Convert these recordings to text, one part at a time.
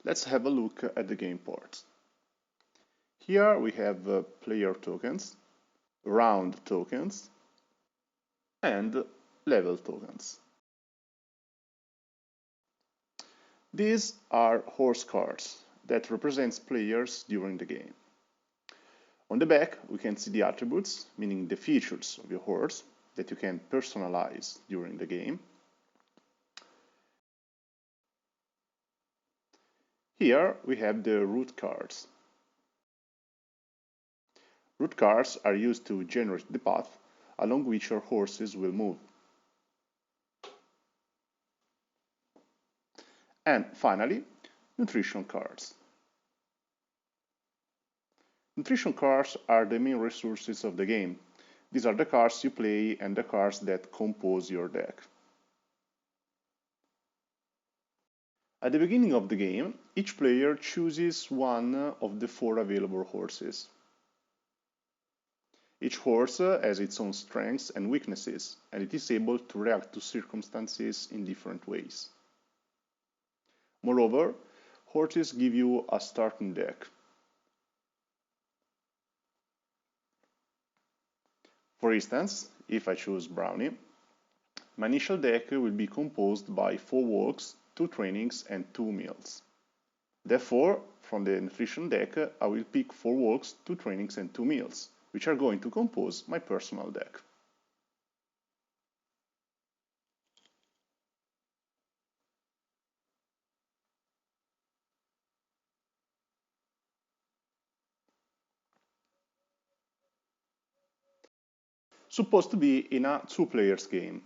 Let's have a look at the game ports. Here we have player tokens, round tokens, and level tokens. These are horse cards that represents players during the game. On the back, we can see the attributes, meaning the features of your horse that you can personalize during the game. Here we have the route cards. Route cards are used to generate the path along which your horses will move. And finally, nutrition cards. Nutrition cards are the main resources of the game. These are the cards you play and the cards that compose your deck. At the beginning of the game, each player chooses one of the 4 available horses. Each horse has its own strengths and weaknesses, and it is able to react to circumstances in different ways. Moreover, horses give you a starting deck. For instance, if I choose Brownie, my initial deck will be composed by 4 walks, 2 trainings, and 2 meals. Therefore, from the nutrition deck, I will pick 4 walks, 2 trainings, and 2 meals, which are going to compose my personal deck. Supposed to be in a 2-players game.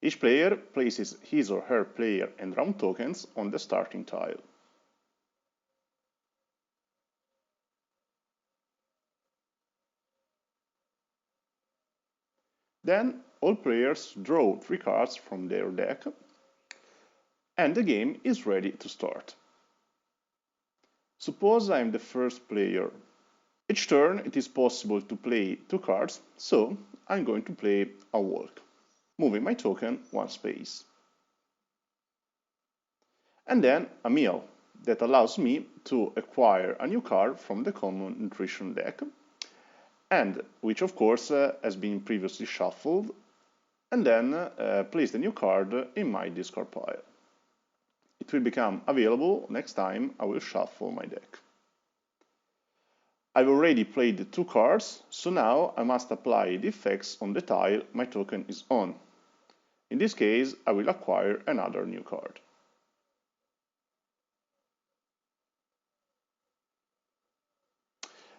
Each player places his or her player and round tokens on the starting tile. Then all players draw 3 cards from their deck, and the game is ready to start. Suppose I'm the first player. Each turn it is possible to play 2 cards, so I'm going to play a walk, moving my token 1 space. And then a meal that allows me to acquire a new card from the common nutrition deck, and which of course has been previously shuffled, and then place the new card in my discard pile. It will become available next time I will shuffle my deck. I've already played the 2 cards, so now I must apply the effects on the tile my token is on. In this case, I will acquire another new card.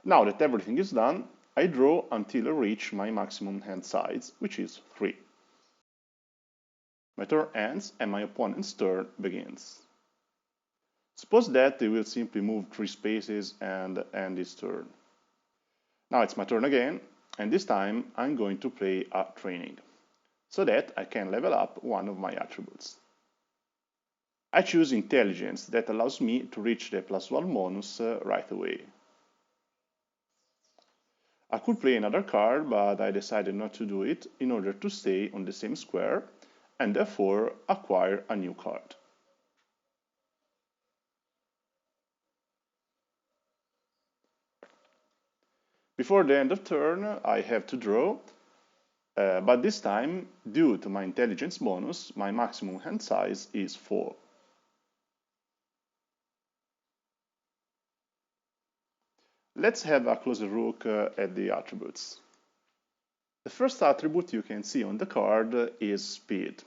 Now that everything is done, I draw until I reach my maximum hand size, which is 3. My turn ends and my opponent's turn begins. Suppose that they will simply move 3 spaces and end his turn. Now it's my turn again, and this time I'm going to play a training, so that I can level up one of my attributes. I choose Intelligence, that allows me to reach the +1 bonus right away. I could play another card, but I decided not to do it in order to stay on the same square and therefore acquire a new card. Before the end of turn, I have to draw, but this time, due to my intelligence bonus, my maximum hand size is 4. Let's have a closer look at the attributes. The first attribute you can see on the card is speed.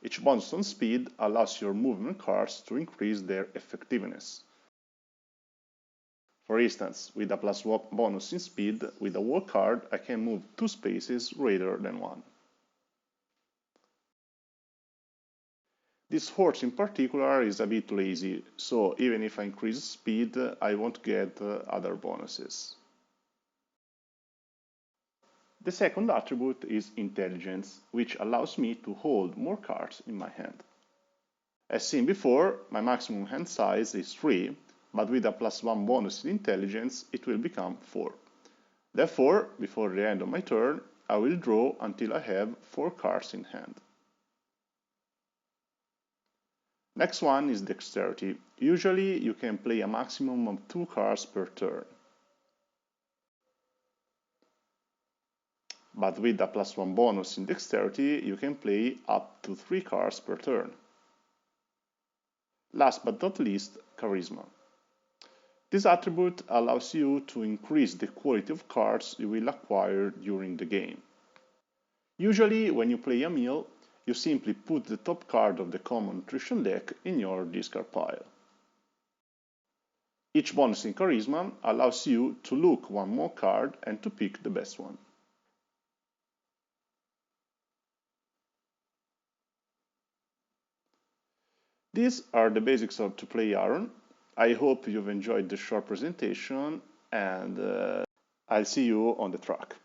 Each bonus on speed allows your movement cards to increase their effectiveness. For instance, with a +1 bonus in speed, with a walk card, I can move 2 spaces rather than 1. This horse in particular is a bit lazy, so even if I increase speed, I won't get other bonuses. The second attribute is intelligence, which allows me to hold more cards in my hand. As seen before, my maximum hand size is 3, but with a +1 bonus in intelligence, it will become 4. Therefore, before the end of my turn, I will draw until I have 4 cards in hand. Next one is dexterity. Usually you can play a maximum of 2 cards per turn. But with a +1 bonus in dexterity, you can play up to 3 cards per turn. Last but not least, charisma. This attribute allows you to increase the quality of cards you will acquire during the game. Usually, when you play a mill, you simply put the top card of the common nutrition deck in your discard pile. Each bonus in charisma allows you to look one more card and to pick the best one. These are the basics of to play Haron. I hope you've enjoyed the short presentation, and I'll see you on the track.